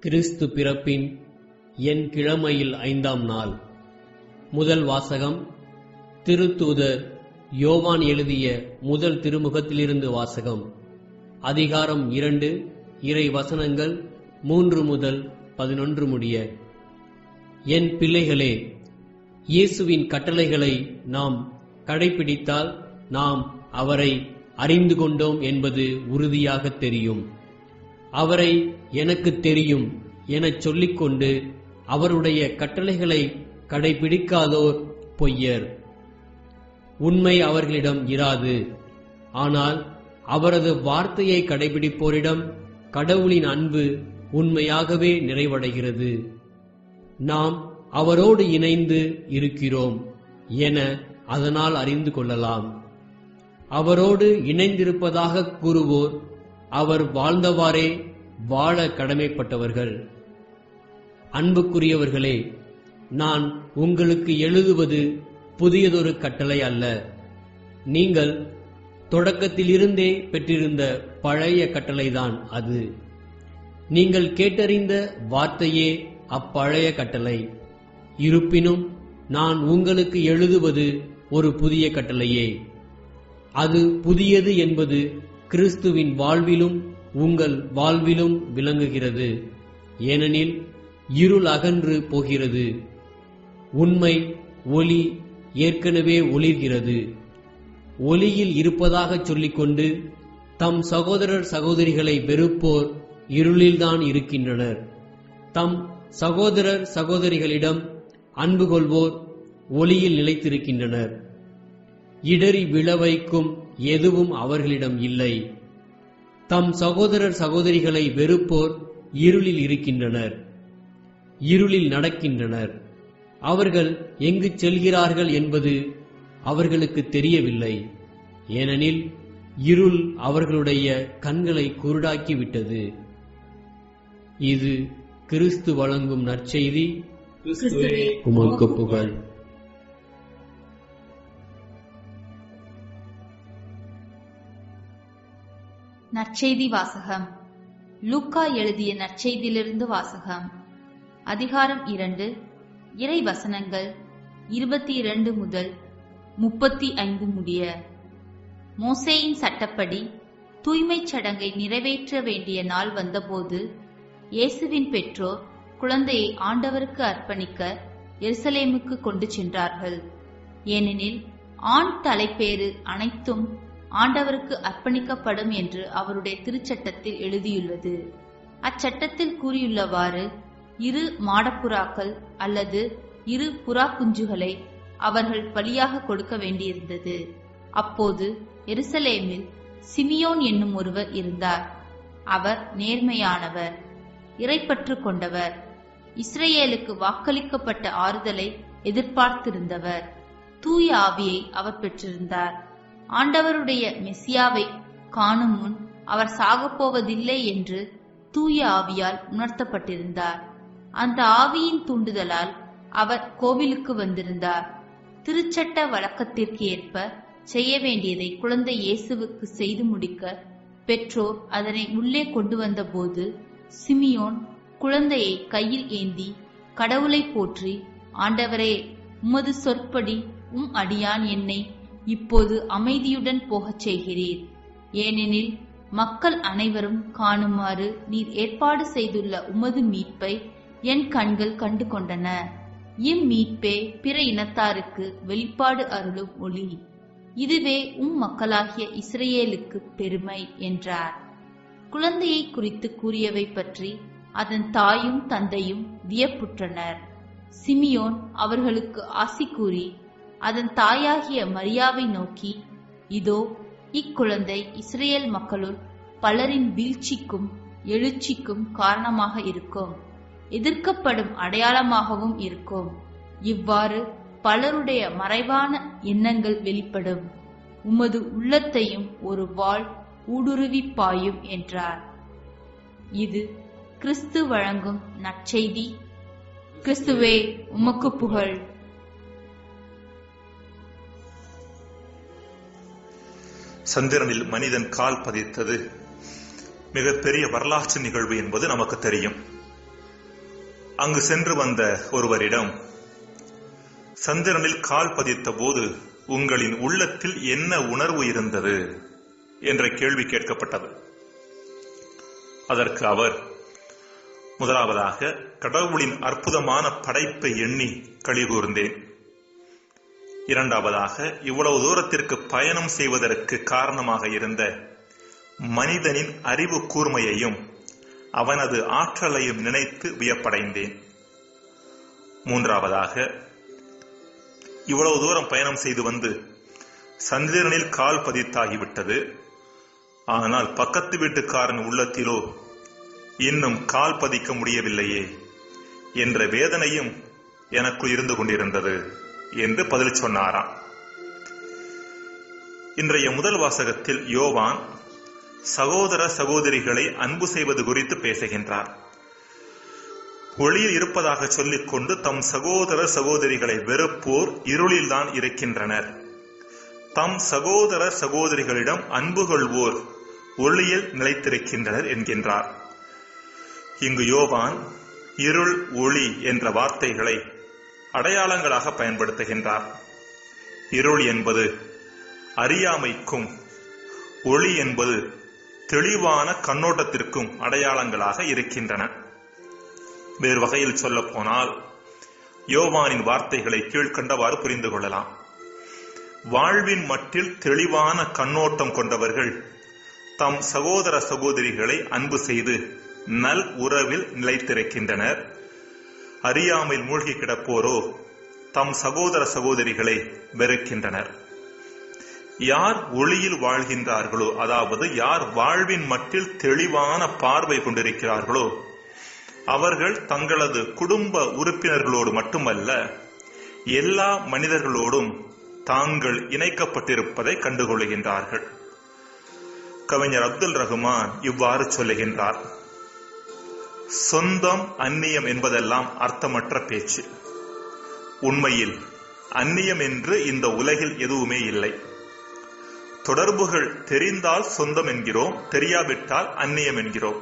கிறிஸ்து பிறப்பின் என் கிழமையில் 5ஆம் நாள். முதல் வாசகம் திருத்தூதர் யோவான் எழுதிய முதல் திருமுகத்திலிருந்து வாசகம். அதிகாரம் 2, இறை வசனங்கள் 3 முதல் 11 முடிய. என் பிள்ளைகளே, இயேசுவின் கட்டளைகளை நாம் கடைபிடித்தால் நாம் அவரை அறிந்து கொண்டோம் என்பது உறுதியாக தெரியும். அவரை எனக்கு தெரியும் எனச் சொல்லிக்கொண்டு அவருடைய கட்டளைகளை கடைபிடிக்காதோர் பொய்யர். உண்மை அவர்களிடம் இராது. ஆனால் அவரது வார்த்தையை கடைபிடிப்போரிடம் கடவுளின் அன்பு உண்மையாகவே நிறைவடைகிறது. நாம் அவரோடு இணைந்து இருக்கிறோம் என அதனால் அறிந்து கொள்ளலாம். அவரோடு இணைந்திருப்பதாக கூறுவோர் அவர் வாழ்ந்தவாறே வாழ கடமைப்பட்டவர்கள். அன்புக்குரியவர்களே, நான் உங்களுக்கு எழுதுவது புதியதொரு கட்டளை அல்ல. நீங்கள் தொடக்கத்திலிருந்தே பெற்றிருந்த பழைய கட்டளைதான் அது. நீங்கள் கேட்டறிந்த வார்த்தையே அப்பழைய கட்டளை. இருப்பினும் நான் உங்களுக்கு எழுதுவது ஒரு புதிய கட்டளையே. அது புதியது என்பது கிறிஸ்துவின் வாழ்விலும் உங்கள் வாழ்விலும் விளங்குகிறது. ஏனெனில் இருள் அகன்று போகிறது, உண்மை ஒளி ஏற்கனவே ஒளிர்கிறது. ஒளியில் இருப்பதாகச் சொல்லிக்கொண்டு தம் சகோதரர் சகோதரிகளை வெறுப்போர் இருளில்தான் இருக்கின்றனர். தம் சகோதரர் சகோதரிகளிடம் அன்பு கொள்வோர் ஒளியில் நிலைத்திருக்கின்றனர். இடறி விழவைக்கும் எதுவும் அவர்களிடம் இல்லை. தம் சகோதரர் சகோதரிகளை வெறுப்போர் இருளில் இருக்கின்றனர், இருளில் நடக்கின்றனர். அவர்கள் எங்கு செல்கிறார்கள் என்பது அவர்களுக்கு தெரியவில்லை. ஏனெனில் இருள் அவர்களுடைய கண்களை குருடாக்கிவிட்டது. இது கிறிஸ்து வழங்கும் நற்செய்தி. உமக்கு புகழ். நற்செய்தி வாசகம். லூக்கா எழுதிய நற்செய்தியிலிருந்து வாசகம். அதிகாரம் 2, இறை வசனங்கள் 22 முதல் 35 முடிய. மோசேயின் சட்டப்படி தூய்மைச் சடங்கை நிறைவேற்ற வேண்டிய நாள் வந்தபோது இயேசுவின் பெற்றோர் குழந்தையை ஆண்டவருக்கு அர்ப்பணிக்க எருசலேமுக்கு கொண்டு சென்றார்கள். ஏனெனில் ஆண் தலைப்பேறு அனைத்தும் ஆண்டவருக்கு அர்ப்பணிக்கப்படும் என்று அவருடைய திருச்சட்டத்தில் எழுதியுள்ளது. அச்சட்டத்தில் கூறியுள்ளவாறு 2 மாடப்புறாக்கள் அல்லது 2 புறா குஞ்சுகளை அவர்கள் பலியாக கொடுக்க வேண்டியிருந்தது. அப்போது எருசலேமில் சிமியோன் என்னும் ஒருவர் இருந்தார். அவர் நேர்மையானவர், இறைப்பற்று கொண்டவர், இஸ்ரேலுக்கு வாக்களிக்கப்பட்ட ஆறுதலை எதிர்பார்த்திருந்தவர். தூய ஆவியை அவர் பெற்றிருந்தார். ஆண்டவருடைய மெசியாவை காணும் முன் அவர் சாகப்போவதில்லை என்று தூய ஆவியால் உணர்த்தப்பட்டிருந்தார். அந்த ஆவியின் தூண்டுதலால் அவர் கோவிலுக்கு வந்திருந்தார். திருச்சட்ட வழக்கத்திற்கு ஏற்ப செய்ய வேண்டியதை குழந்தை இயேசுவுக்கு செய்து முடிக்க பெற்றோர் அதனை உள்ளே கொண்டு வந்த போது சிமியோன் குழந்தையை கையில் ஏந்தி கடவுளை போற்றி, ஆண்டவரே, உமது சொற்படி அடியான் என்னை இப்போது அமைதியுடன் போகச் செய்கிறீர். ஏனெனில் மக்கள் அனைவரும் காணுமாறு நீர் ஏற்பாடு செய்துள்ள உமது மீட்பை என் கண்கள் கண்டு கொண்டன. இம்மீட்பே பிற இனத்தாருக்கு வெளிப்பாடு அருளும் ஒளி. இதுவே மக்களாகிய இஸ்ரேலுக்கு பெருமை என்றார். குழந்தையை குறித்து கூறியவை பற்றி அதன் தாயும் தந்தையும் வியப்புற்றனர். சிமியோன் அவர்களுக்கு ஆசி கூறி அதன் தாயாகிய மரியாவை நோக்கி, இதோ, இக்குழந்தை இஸ்ரேல் மக்களுள் பலரின் வீழ்ச்சிக்கும் எழுச்சிக்கும் காரணமாக இருக்கும், எதிர்க்கப்படும் அடையாளமாகவும் இருக்கும். இவ்வாறு பலருடைய மறைவான எண்ணங்கள் வெளிப்படும். உமது உள்ளத்தையும் ஒரு வாள் ஊடுருவி பாயும் என்றார். இது கிறிஸ்து வழங்கும் நற்செய்தி. கிறிஸ்துவே, உமக்கு புகழ். சந்திரனில் மனிதன் கால் பதித்தது மிகப்பெரிய வரலாற்று நிகழ்வு என்பது நமக்கு தெரியும். அங்கு சென்று வந்த ஒருவரிடம், சந்திரனில் கால் பதித்த போது உங்களின் உள்ளத்தில் என்ன உணர்வு இருந்தது என்ற கேள்வி கேட்கப்பட்டது. அதற்கு அவர், முதலாவதாக கடவுளின் அற்புதமான படைப்பை எண்ணி களிகூர்ந்தேன். இரண்டாவதாக இவ்வளவு தூரத்திற்கு பயணம் செய்வதற்கு காரணமாக இருந்த மனிதனின் அறிவு கூர்மையையும் அவனது ஆற்றலையும் நினைத்து வியப்படைந்தேன். மூன்றாவதாக இவ்வளவு தூரம் பயணம் செய்து வந்து சந்திரனில் கால் பதித்தாகிவிட்டது, ஆனால் பக்கத்து வீட்டுக்காரன் உள்ளத்திலோ இன்னும் கால் பதிக்க முடியவில்லையே என்ற வேதனையும் எனக்குள் இருந்து கொண்டிருந்தது என்று பதில் சொன்னாராம். இன்றைய முதல் வாசகத்தில் யோவான் சகோதர சகோதரிகளை அன்பு செய்வது குறித்து பேசுகின்றார். ஒளியில் இருப்பதாக சொல்லிக் கொண்டு தம் சகோதர சகோதரிகளை வெறுப்போர் இருளில்தான் இருக்கின்றனர். தம் சகோதர சகோதரிகளிடம் அன்பு கொள்வோர் ஒளியில் நிலைத்திருக்கின்றனர் என்கின்றார். இங்கு யோவான் இருள் ஒளி என்ற வார்த்தைகளை அடையாளங்களாக பயன்படுத்துகின்றார். இருள் என்பது அறியாமைக்கும், ஒளி என்பது தெளிவான கண்ணோட்டத்திற்கும் அடையாளங்களாக இருக்கின்றன. வேறு வகையில் சொல்ல போனால் யோவானின் வார்த்தைகளை கீழ்கண்டவாறு புரிந்து கொள்ளலாம். வாழ்வின் மட்டில் தெளிவான கண்ணோட்டம் கொண்டவர்கள் தம் சகோதர சகோதரிகளை அன்பு செய்து நல் உறவில் நிலைத்திருக்கின்றனர். அறியாமையில் மூழ்கி கிடப்போரோ தம் சகோதர சகோதரிகளை வெறுக்கின்றனர். யார் ஒளியில் வாழ்கின்றார்களோ, அதாவது யார் வாழ்வின் மட்டில் தெளிவான பார்வை கொண்டிருக்கிறார்களோ, அவர்கள் தங்களது குடும்ப உறுப்பினர்களோடு மட்டுமல்ல எல்லா மனிதர்களோடும் தாங்கள் இணைக்கப்பட்டிருப்பதை கண்டுகொள்கின்றார்கள். கவிஞர் அப்துல் ரஹ்மான் இவ்வாறு சொல்லுகின்றார்: சொந்தம் அந்நியம் என்பதெல்லாம் அர்த்தமற்ற பேச்சு. உண்மையில் அந்நியம் என்று இந்த உலகில் எதுவுமே இல்லை. தொடர்புகள் தெரிந்தால் சொந்தம் என்கிறோம், தெரியாவிட்டால் அந்நியம் என்கிறோம்.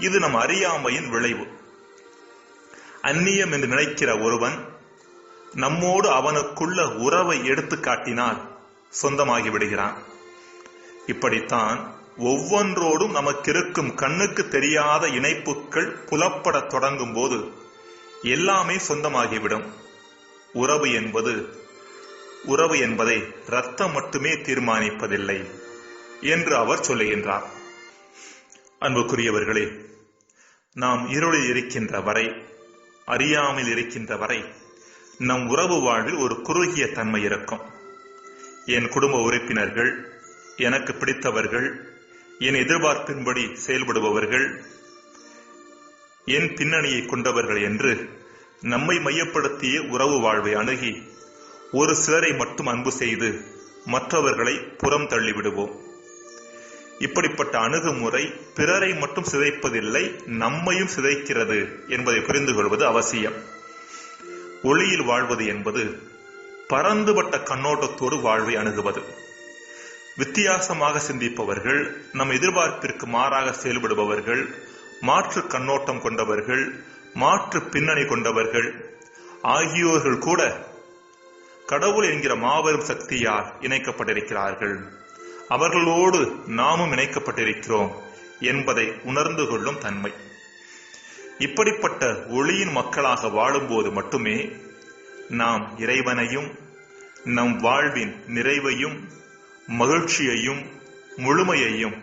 இது நம் அறியாமையின் விளைவு. அந்நியம் என்று நினைக்கிற ஒருவன் நம்மோடு அவனுக்குள்ள உறவை எடுத்து காட்டினால் சொந்தமாகி விடுகிறான். இப்படித்தான் ஒவ்வொன்றோடும் நமக்கு இருக்கும் கண்ணுக்கு தெரியாத இணைப்புகள் புலப்பட தொடங்கும் போது எல்லாமே சொந்தமாகிவிடும். உறவு என்பதை ரத்தம் மட்டுமே தீர்மானிப்பதில்லை என்று அவர் சொல்லுகின்றார். அன்புக்குரியவர்களே, நாம் இருளில் இருக்கின்ற வரை, அறியாமல் இருக்கின்ற வரை நம் உறவு வாழ்வில் ஒரு குறுகிய தன்மை இருக்கும். என் குடும்ப உறுப்பினர்கள், எனக்கு பிடித்தவர்கள், என் எதிர்பார்ப்பின்படி செயல்படுபவர்கள், என் பின்னணியை கொண்டவர்கள் என்று நம்மை மையப்படுத்திய உறவு வாழ்வை அணுகி ஒரு சிலரை மட்டும் அன்பு செய்து மற்றவர்களை புறம் தள்ளிவிடுவோம். இப்படிப்பட்ட அணுகுமுறை பிறரை மட்டும் சிதைப்பதில்லை, நம்மையும் சிதைக்கிறது என்பதை புரிந்து கொள்வது அவசியம். ஒளியில் வாழ்வது என்பது பரந்துபட்ட கண்ணோட்டத்தோடு வாழ்வை அணுகுவது. வித்தியாசமாக சிந்திப்பவர்கள், நம் எதிர்பார்ப்பிற்கு மாறாக செயல்படுபவர்கள், மாற்று கண்ணோட்டம் கொண்டவர்கள், மாற்று பின்னணி கொண்டவர்கள் ஆகியோர்கள் கூட கடவுள் என்கிற மாபெரும் சக்தியால் இணைக்கப்பட்டிருக்கிறார்கள். அவர்களோடு நாமும் இணைக்கப்பட்டிருக்கிறோம் என்பதை உணர்ந்து கொள்ளும் தன்மை. இப்படிப்பட்ட ஒளியின் மக்களாக வாழும்போது மட்டுமே நாம் இறைவனையும் நம் வாழ்வின் நிறைவையும் மகிழ்ச்சியையும் முழுமையையும்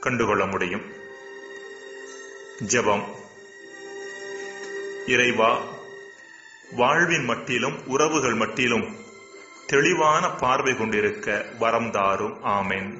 கண்டுகொள்ள முடியும். ஜெபம். இறைவா, வாழ்வின் மட்டிலும் உறவுகள் மட்டிலும் தெளிவான பார்வை கொண்டிருக்க வரம் தாரும். ஆமென்.